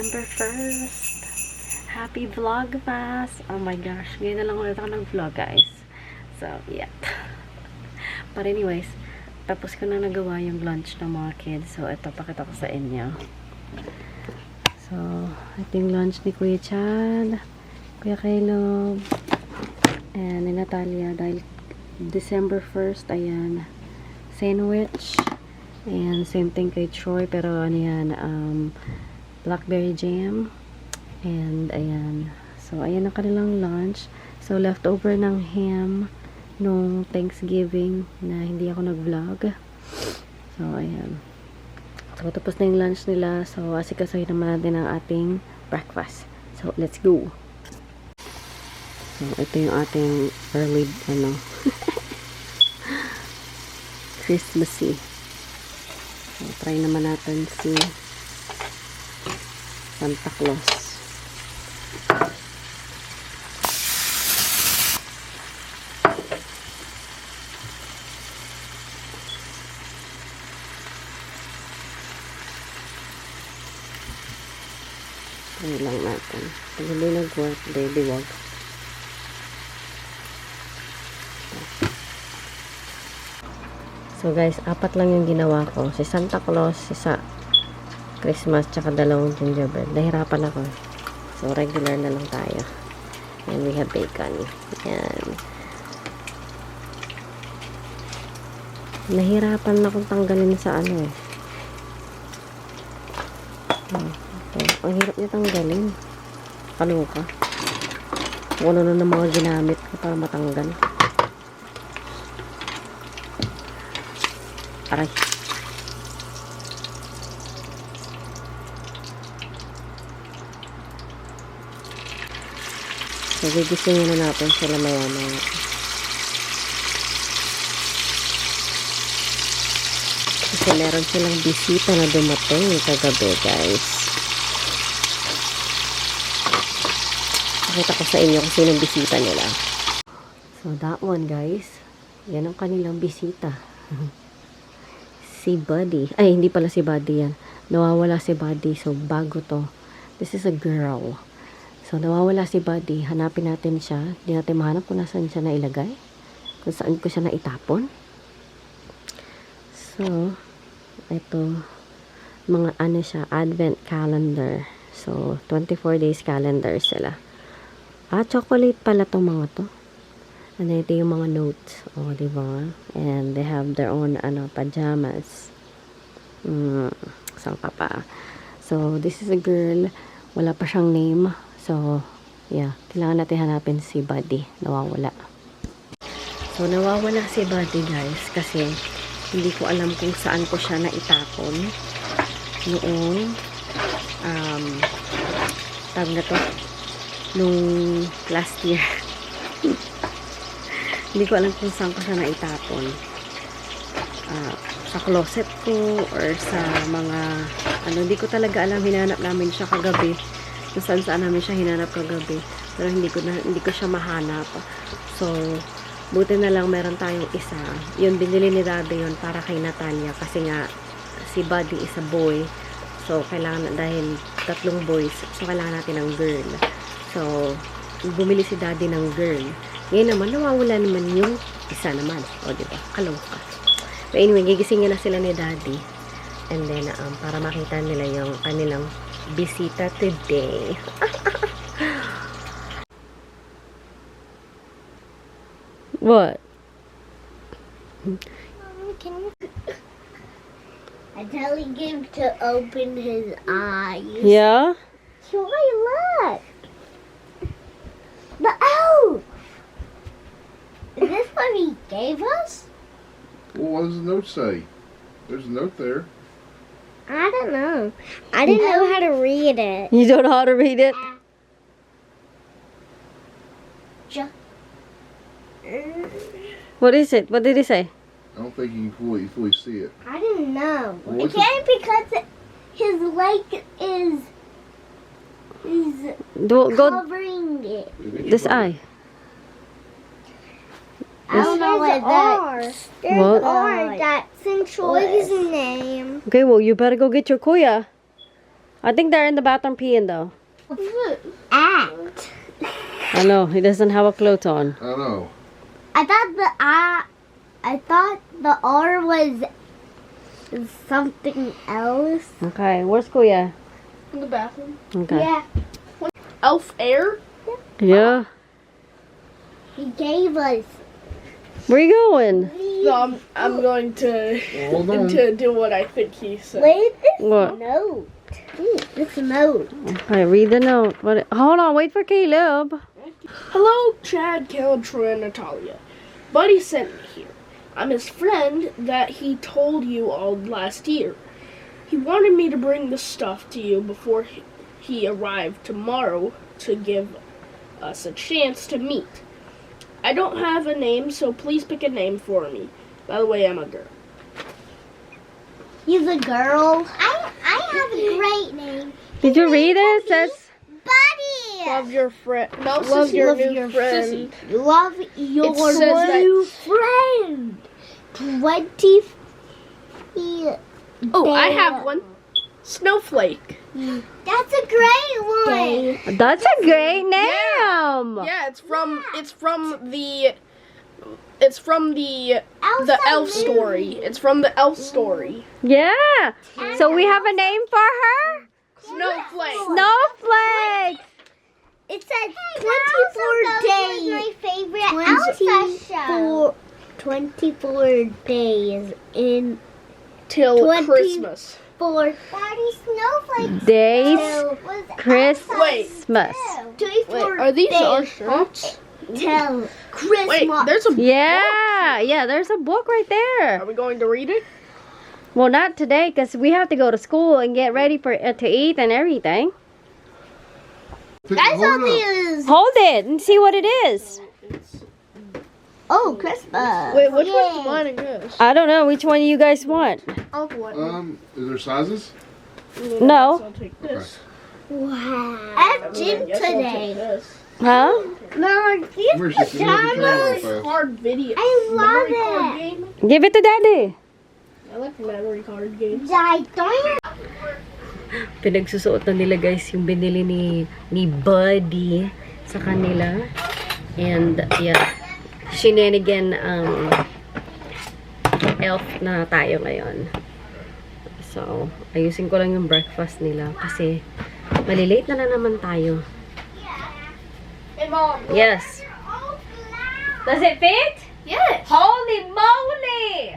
December 1st. Happy Vlogmas! Oh my gosh, ngayon na lang ulit ako nag-vlog, guys. So, yeah. But anyways, tapos ko na nagawa yung lunch ng mga kids. So, ito, pakita ko sa inyo. So, ito yung lunch ni Kuya Chad, Kuya Caleb, and ni Natalia. Dahil December 1st, ayan, sandwich. And same thing kay Troy, pero ano yan, blackberry jam. And ayan, so ayan ang kanilang lunch. So leftover ng ham nung Thanksgiving na hindi ako nag-vlog. So ayan, so tapos na yung lunch nila. So asikasuhin naman natin ang ating breakfast. So let's go. So ito yung ating early Christmassy. So, try naman natin si Santa Claus. Try lang natin. Pag hindi nag-work, baby wag. So guys, 4 lang yung ginawa ko. Si Santa Claus, isa Christmas, tsaka 2 gingerbread. Nahirapan ako. So regular na lang tayo. And we have bacon. Yan. Nahirapan na akong tanggalin sa ano eh. Ito. Ang hirap niya tanggalin. Kaluka. Kung ano na ng mga ginamit ko para matanggal. Aray. So, gigisingin na natin sila maya-maya. Kasi meron silang bisita na dumating kagabi, guys. Pakita ko sa inyo kung sinong bisita nila. So, that one, guys. Yan ang kanilang bisita. Si Buddy. Ay, hindi pala si Buddy yan. Nawawala si Buddy. So, bago to. This is a girl. So, nawawala si Buddy. Hanapin natin siya. Hindi natin mahanap kung nasaan siya nailagay. Kung saan ko siya naitapon. So, ito. Mga ano siya. Advent calendar. So, 24 days calendar sila. Ah, chocolate pala tong mga to. And ito yung mga notes. O, diba? And they have their own, pajamas. Saan ka pa? So, this is a girl. Wala pa siyang name. So, yeah. Kailangan natin hanapin si Buddy. Nawawala. So, nawawala si Buddy, guys. Kasi, hindi ko alam kung saan ko siya naitapon. Noong, tawag na to, nung last year. Hindi ko alam kung saan ko siya naitapon. Sa closet ko or sa mga hindi ko talaga alam. Hinanap namin siya kagabi. Kung saan namin siya hinanap kagabi. Pero hindi ko siya mahanap. So, buti na lang meron tayong isa. Yun, binili ni Daddy yun para kay Natalia. Kasi nga, si Buddy is a boy. So, kailangan, dahil 3 boys, so kailangan natin ng girl. So, bumili si Daddy ng girl. Ngayon naman, nawawala naman yung isa naman. O, diba? Kaloka. But anyway, gigisingin na sila ni Daddy. And then, para makita nila yung kanilang bisita today. What? Can you... I tell him to open his eyes. Yeah? Troy, look! The owl! Is this what he gave us? Well, what does the note say? There's a note there. I don't know. I didn't know how to read it. You don't know how to read it? What is it? What did he say? I don't think you can fully see it. I didn't know. Well, It can't because his leg is Go covering it. this eye. I don't know what that's. There's What? R. That's in Troy's name. Okay, well, you better go get your kuya. I think they're in the bathroom peeing though. At. I know, he doesn't have a clothes on. I know. I thought the R was something else. Okay, where's Kuya? In the bathroom. Okay. Yeah, Elf Air. Yeah. he gave us. Where you going? No, I'm going to Hold on. to do what I think he said. Wait, this What? note. This note. Okay, read the note. What? Hold on, wait for Caleb. Hello, Chad, Caleb, Troy, and Natalia. Buddy sent me here. I'm his friend that he told you all last year. He wanted me to bring the stuff to you before he arrived tomorrow to give us a chance to meet. I don't have a name, so please pick a name for me. By the way, I'm a girl. He's a girl. I have a great name. Did you read it? It says Buddy. Love your friend. No, Love Sissy, your your new friend. Love your says that- new friend. 20. Oh, I have one. Snowflake. That's a great one. that's a great name. Yeah, it's from the elf story. It's from the elf story. Yeah. So we have a name for her. Snowflake. Snowflake. It says 24 days. My favorite 24 days in Till 20 Christmas. for Daddy Snowflake. Days. Christmas. Wait, are these our shirts? Till Christmas. Wait, there's a Yeah, there's a book right Are there. we going to read it? Well, not today because we have to go to school and get ready for to eat and everything. Pick, That's hold all it up. these. Hold it and see what it is. Oh, Christmas. Wait, which Yay. one's mine and yours? I don't know which one you guys want. I'll go one. Is there sizes? No. I'll take this. Wow. I have gym Guess I'll take today. this. Huh? Mom, these Where's your pajamas. camera? Hard video. I love memory card it. game. Give it to Daddy. I like memory card games. Dad, don't Pinagsusuot na nila guys yung binili ni Buddy sa kanila. And yeah, shenanigan elf na tayo ngayon. So, ayusin ko lang yung breakfast nila kasi malilate na naman tayo. Hey, Mom. Yes. Does it fit? Yes. Holy moly!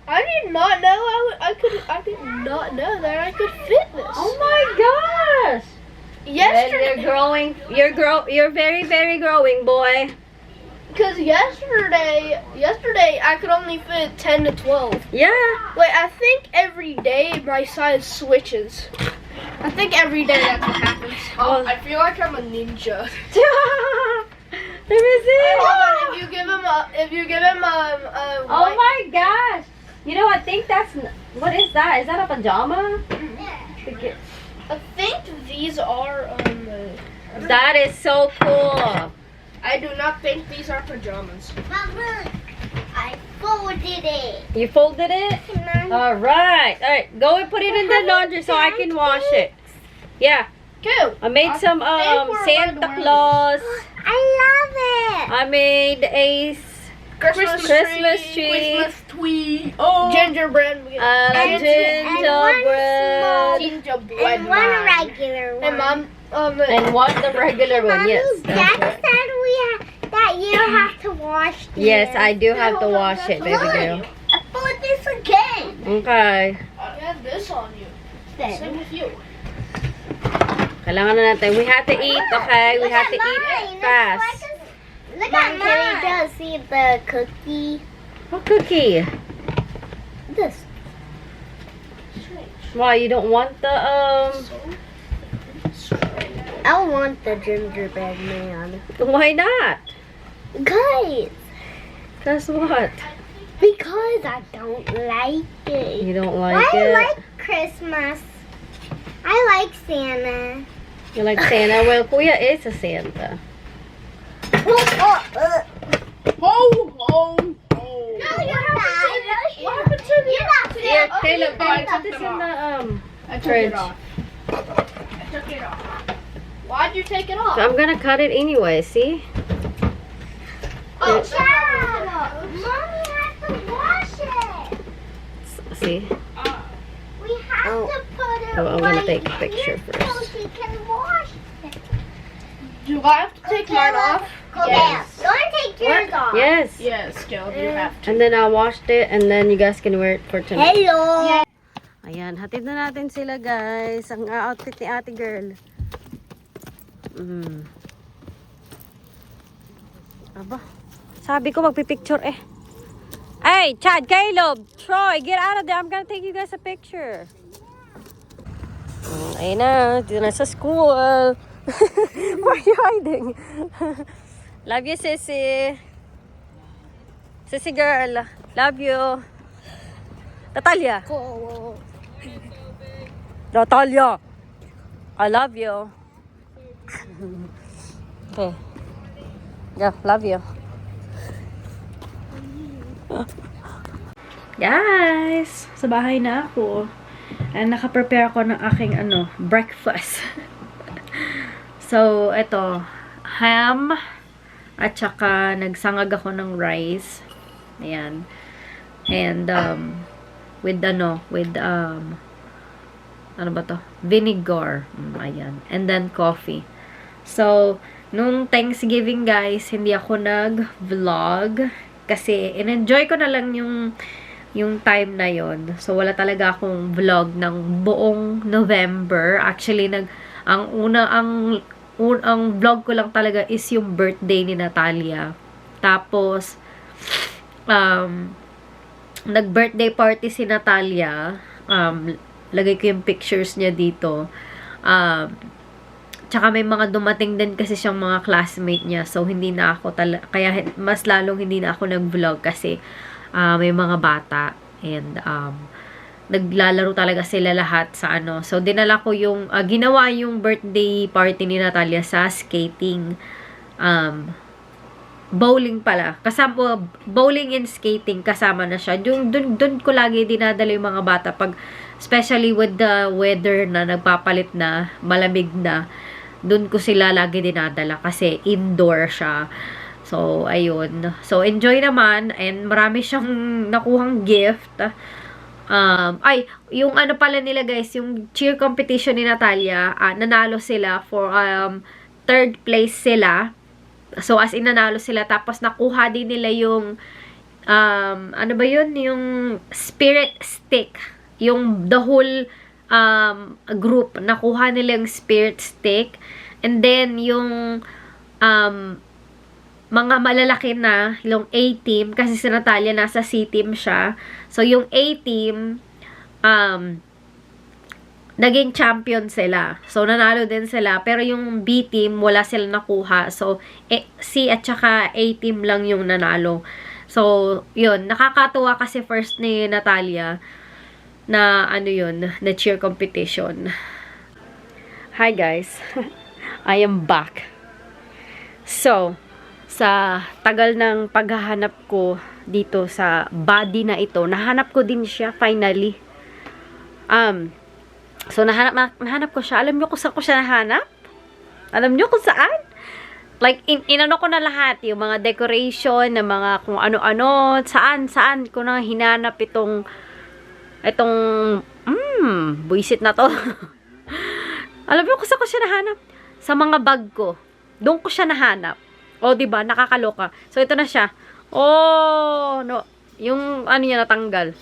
I did not know I did not know that I could fit this. Oh my gosh! Yesterday, You're very, very growing, boy. because yesterday I could only fit 10 to 12. Yeah. Wait, I think every day my size switches. I think every day that's what happens. Oh. I feel like I'm a ninja. Let me see. Hold on, if you give him a Oh my gosh! You know, I think that's what is that? Is that a pajama? I think these are That is so cool. I do not think these are pajamas. Mom, look. I folded it. You folded it? All right. Go and put it in the laundry so I can wash it. Yeah. Cool. I made some think we're allowed to Santa wear Claus. I love it. I made a Christmas tree. Christmas tree. Oh. Gingerbread. gingerbread. Gingerbread. And one regular one. And Mom, And one the regular one. Yes. Dad That's right. said that you don't have to wash this. Yes, I do have to wash it, baby girl. I put this again. Okay. I have this on you. Same with you. Kailangan na natin. We have to eat, okay? We Look have at to eat mine. fast. Look at mine. Can you just see the cookie? What cookie? This. Why, you don't want the, I want the gingerbread man. why not? Guys, Guess what? because I don't like it. You don't like I it? like Christmas. I like Santa. You like Santa? Well, Kuya is a Santa. Ho, ho, ho. No, you're not. What happened to the? You're not. Here, Caleb, I put took this it in the, I took fridge. it off. take it off. I'm gonna cut it anyway, see? Oh, Dad, Mommy has to wash it. See? We have Oh. to put it Oh, I'm gonna right take a picture here first. so she can wash it. do I have to take mine off? Okay, Yes. go and take yours off. Yes. Yes, Caleb, you have to. And then I washed it and then you guys can wear it for tonight. Hello. Ayan, hatid na natin sila guys. Ang outfit ni ate girl. Aba, sabi ko magpipicture eh. Hey, Chad, Caleb, Troy, get out of there. I'm gonna take you guys a picture. Ayun na, dito na sa school. Why are you hiding? Love you, sissy. Sissy girl, love you. Natalia. Natalia, I love you. Okay. Yeah, love you. Guys, sa bahay na ako. And naka-prepare ako ng aking breakfast. So, ito, ham at saka nagsangag ako ng rice. Ayan. And with ano ba to? Vinegar. Ayan. And then coffee. So, nung Thanksgiving guys, hindi ako nag-vlog kasi in-enjoy ko na lang yung time na yon. So, wala talaga akong vlog ng buong November. Actually, ang vlog ko lang talaga is yung birthday ni Natalia. Tapos, nag-birthday party si Natalia. Lagay ko yung pictures niya dito. Tsaka may mga dumating din kasi siyang mga classmate niya. So, hindi na ako kaya mas lalong hindi na ako nag-vlog kasi may mga bata. And, naglalaro talaga sila lahat sa So, dinala ko yung, ginawa yung birthday party ni Natalia sa skating, bowling pala. Kasama, bowling and skating, kasama na siya. Dun ko lagi dinadala yung mga bata pag, especially with the weather na nagpapalit na, malamig na, dun ko sila lagi dinadala kasi indoor siya. So, ayun. So, enjoy naman and marami siyang nakuhang gift. Yung pala nila guys, yung cheer competition ni Natalia, nanalo sila for 3rd place sila. So, as in nanalo sila. Tapos, nakuha din nila yung ano ba yun? Yung spirit stick. Yung the whole group, nakuha nila yung spirit stick. And then, yung mga malalaki na, yung A-team, kasi si Natalia nasa C-team siya. So, yung A-team, naging champion sila. So, nanalo din sila. Pero yung B-team, wala sila nakuha. So, C at saka A-team lang yung nanalo. So, yun. Nakakatuwa kasi first ni Natalia na, na cheer competition. Hi, guys. I am back. So, sa tagal ng paghahanap ko dito sa body na ito, nahanap ko din siya finally. So nahanap ko siya. Alam niyo kung saan ko siya nahanap? Alam niyo kung saan? Like inano ko na lahat, yung mga decoration, na mga kung ano-ano, saan ko na hinanap itong buisit na to. Alam niyo kung saan ko siya nahanap? Sa mga bag ko. Doon ko siya nahanap. O, diba? Nakakaloka. So, ito na siya. Oh, no. Yung, niya natanggal.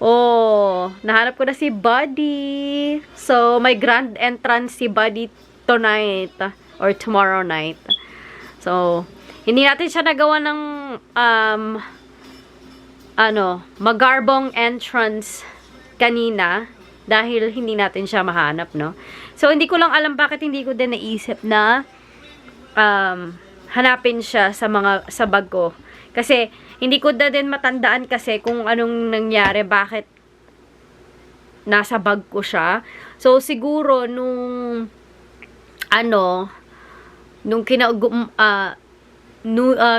Oh, nahanap ko na si Buddy. So, may grand entrance si Buddy tonight. Or tomorrow night. So, hindi natin siya nagawa ng, magarbong entrance kanina. Dahil hindi natin siya mahanap, no? So, hindi ko lang alam bakit hindi ko din naisip na, hanapin siya sa bag ko. Kasi, hindi ko na din matandaan kasi kung anong nangyari, bakit nasa bag ko siya. So, siguro, nung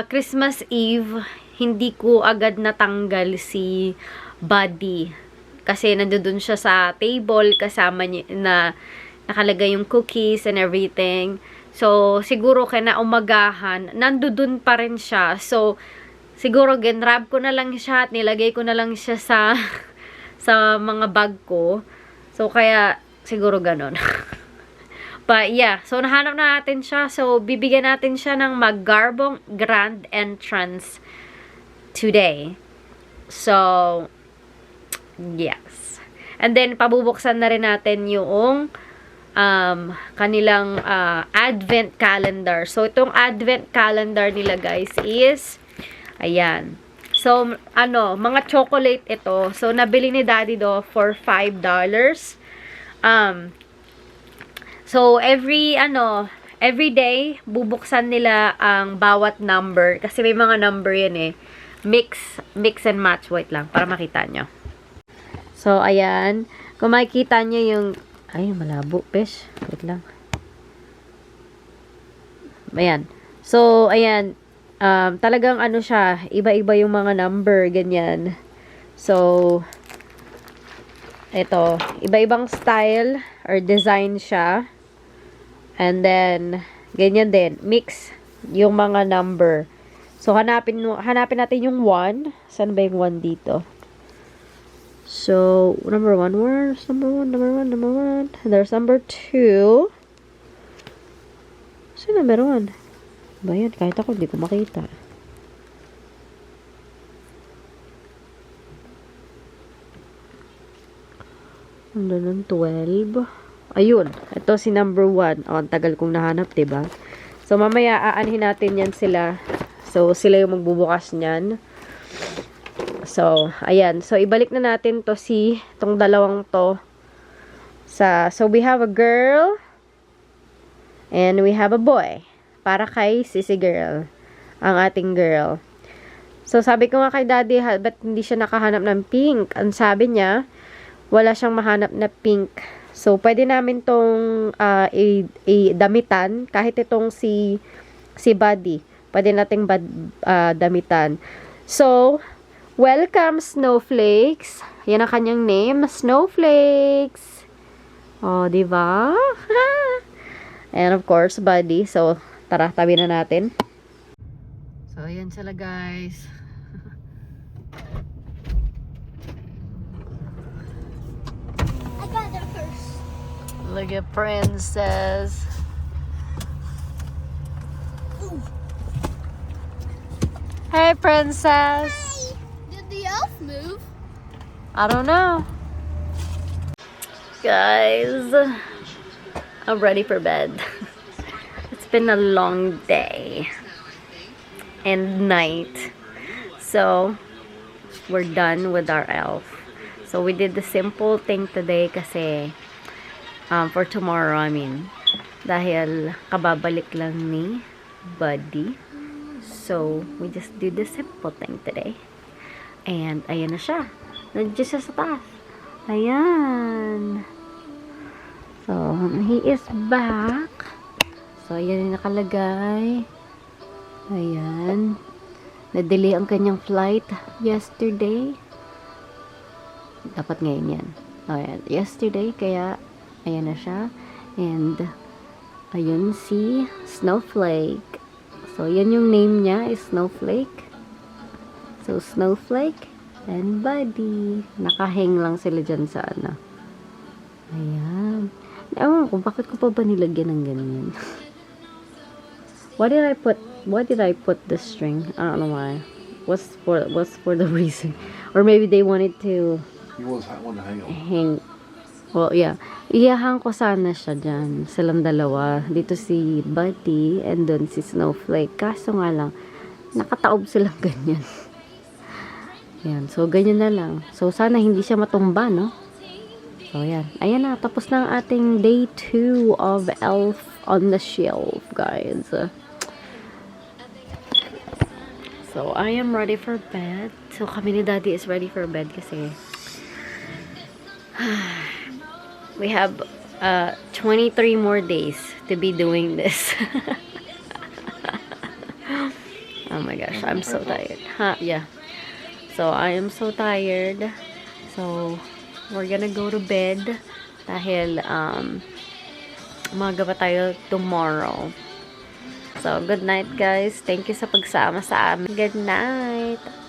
Christmas Eve, hindi ko agad natanggal si Buddy. Kasi, nandun siya sa table, kasama niya, na nakalagay yung cookies and everything. So, siguro kinaumagahan, nandudun pa rin siya. So, siguro ginrab ko na lang siya at nilagay ko na lang siya sa sa mga bag ko. So, kaya siguro ganon. But yeah, so nahanap na natin siya. So, bibigyan natin siya ng Magarbong Grand Entrance today. So, yes. And then, pabubuksan na rin natin yung kanilang advent calendar. So, itong advent calendar nila, guys, is ayan. So, mga chocolate ito. So, nabili ni Daddy do for $5. So, every day, bubuksan nila ang bawat number. Kasi may mga number yan eh. Mix and match. Wait lang, para makita nyo. So, ayan. Kung makikita nyo yung ay, malabo, pesh. Wait lang. Ayan. So, ayan. Talagang siya, iba-iba yung mga number, ganyan. So, ito, iba-ibang style or design siya. And then, ganyan din. Mix yung mga number. So, hanapin natin yung 1. Saan ba yung 1 dito? So, number 1. Where's number 1? Number 1. There's number 2. So, number 1. Ba yan? Kahit ako, hindi ko makita. Ano nun? 12. Ayun. Ito si number 1. Oh, ang tagal kong nahanap, diba? So, mamaya, aanhin natin yan sila. So, sila yung magbubukas niyan. So, ayan. So, ibalik na natin itong dalawang to. So, we have a girl and we have a boy. Para kay Sissy Girl. Ang ating girl. So, sabi ko nga kay Daddy, ba't hindi siya nakahanap ng pink? Ang sabi niya, wala siyang mahanap na pink. So, pwede namin tong damitan. Kahit itong si Buddy. Pwede nating damitan. So, welcome, Snowflakes. Yan ang kanyang name, Snowflakes. Oh, diba? And of course, Buddy. So, tara, tabi na natin. So, ayan sila, guys. I got there first. Look at Princess. Hey, Princess. Did the elf move? I don't know. Guys, I'm ready for bed. It's been a long day and night. So, we're done with our elf. So, we did the simple thing today kasi for tomorrow, dahil kababalik lang ni Buddy. So, we just do the simple thing today. And, ayan na siya. Nandiyan siya sa taas. Ayan. So, he is back. So, ayan yung nakalagay. Ayan. Na-delay ang kanyang flight yesterday. Dapat ngayon yan. Ayan. Yesterday, kaya, ayan na siya. And, ayun si Snowflake. So, yan yung name niya is Snowflake. So, Snowflake and Buddy. Nakahang lang sila dyan sa Ayan. Ewan ko, bakit ko pa ba nilagyan ng ganyan? Why did I put the string? I don't know why. What's for the reason? Or maybe they wanted to You want to hang on. hang. Well, yeah. Iyahang ko sana siya dyan. Silang dalawa. Dito si Buddy and doon si Snowflake. Kaso nga lang, nakataob silang ganyan. Yan. So, ganyan na lang. So, sana hindi siya matumba, no? So, yan. Ayan na. Tapos na ang ating day 2 of Elf on the Shelf, guys. So, I am ready for bed. So, kami ni Daddy is ready for bed kasi we have 23 more days to be doing this. Oh my gosh, I'm so tired. Yeah. So, I am so tired. So, we're gonna go to bed dahil umaga pa tayo tomorrow. So, good night guys. Thank you sa pagsama sa amin. Good night.